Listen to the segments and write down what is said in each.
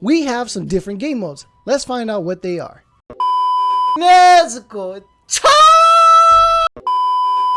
we have some different game modes. Let's find out what they are. Nezuko.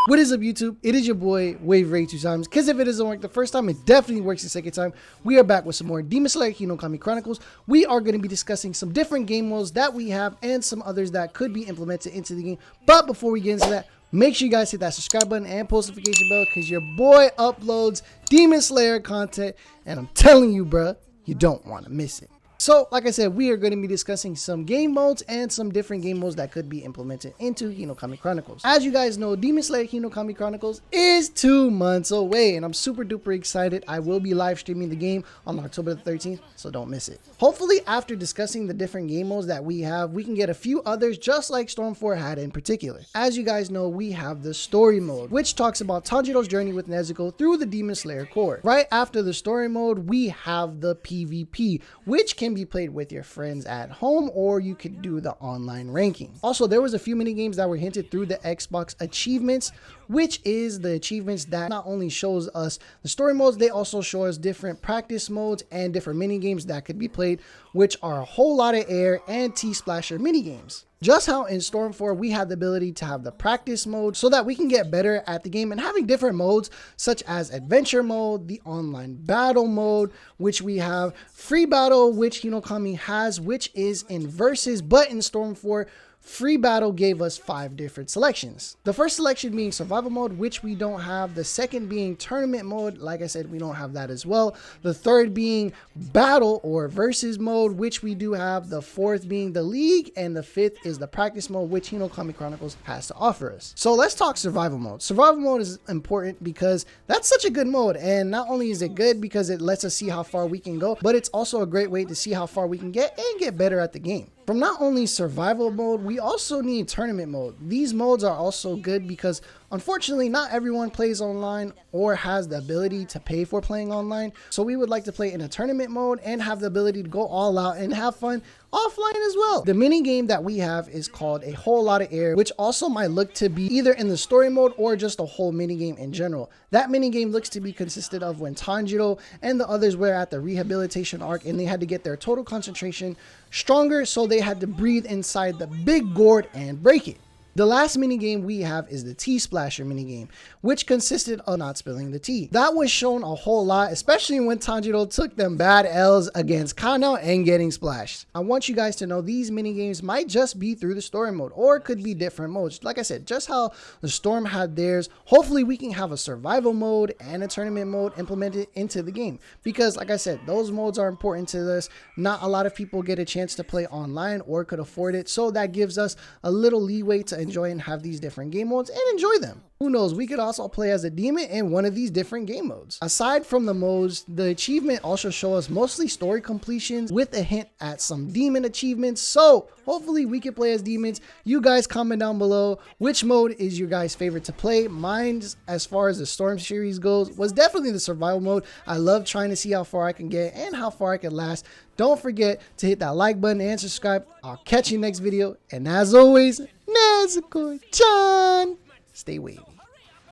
What is up, YouTube? It is your boy Wave Ray 2 times, because if it doesn't work the first time, it definitely works the second time. We are back with some more Demon Slayer Hinokami Chronicles. We are going to be discussing some different game modes that we have and some others that could be implemented into the game. But before we get into that, make sure you guys hit that subscribe button and post notification bell, because your boy uploads Demon Slayer content, and I'm telling you, bruh, you don't want to miss it. So, like I said, we are going to be discussing some game modes and some different game modes that could be implemented into Hinokami Chronicles. As you guys know, Demon Slayer Hinokami Chronicles is 2 months away, and I'm super duper excited. I will be live streaming the game on October the 13th, so don't miss it. Hopefully, after discussing the different game modes that we have, we can get a few others just like Storm 4 had in particular. As you guys know, we have the story mode, which talks about Tanjiro's journey with Nezuko through the Demon Slayer core. Right after the story mode, we have the PvP, which can be played with your friends at home, or you could do the online ranking. Also, there was a few mini games that were hinted through the Xbox achievements, which is the achievements that not only shows us the story modes, they also show us different practice modes and different mini games that could be played, which are a whole lot of air and T-splasher mini games. Just how in Storm 4 we have the ability to have the practice mode so that we can get better at the game, and having different modes such as adventure mode, the online battle mode, which we have free battle, which Hinokami has, which is in versus, but in Storm 4 free battle gave us 5 different selections. The first selection being survival mode, which we don't have. The second being tournament mode, like I said, we don't have that as well. The third being battle or versus mode, which we do have. The fourth being the league, and the fifth is the practice mode, which Hinokami Chronicles has to offer us. So let's talk survival mode. Survival mode is important because that's such a good mode, and not only is it good because it lets us see how far we can go, but it's also a great way to see how far we can get and get better at the game. From not only survival mode, we also need tournament mode. These modes are also good because unfortunately not everyone plays online or has the ability to pay for playing online. So we would like to play in a tournament mode and have the ability to go all out and have fun offline as well. The mini game that we have is called A Whole Lot of Air, which also might look to be either in the story mode or just a whole mini game in general. That mini game looks to be consisted of when Tanjiro and the others were at the rehabilitation arc, and they had to get their total concentration stronger, so they had to breathe inside the big gourd and break it. The last mini game we have is the tea splasher mini game, which consisted of not spilling the tea. That was shown a whole lot, especially when Tanjiro took them bad L's against Kano and getting splashed. I want you guys to know these mini games might just be through the story mode, or it could be different modes. Like I said, just how the Storm had theirs, hopefully we can have a survival mode and a tournament mode implemented into the game, because like I said, those modes are important to this. Not a lot of people get a chance to play online or could afford it, so that gives us a little leeway to enjoy and have these different game modes and enjoy them. Who knows, we could also play as a demon in one of these different game modes. Aside from the modes, the achievement also show us mostly story completions with a hint at some demon achievements, so hopefully we can play as demons. You guys comment down below which mode is your guys' favorite to play. Mine, as far as the Storm series goes, was definitely the survival mode. I love trying to see how far I can get and how far I can last. Don't forget to hit that like button and subscribe. I'll catch you next video, and as always, Nezuko-chan, stay wavy.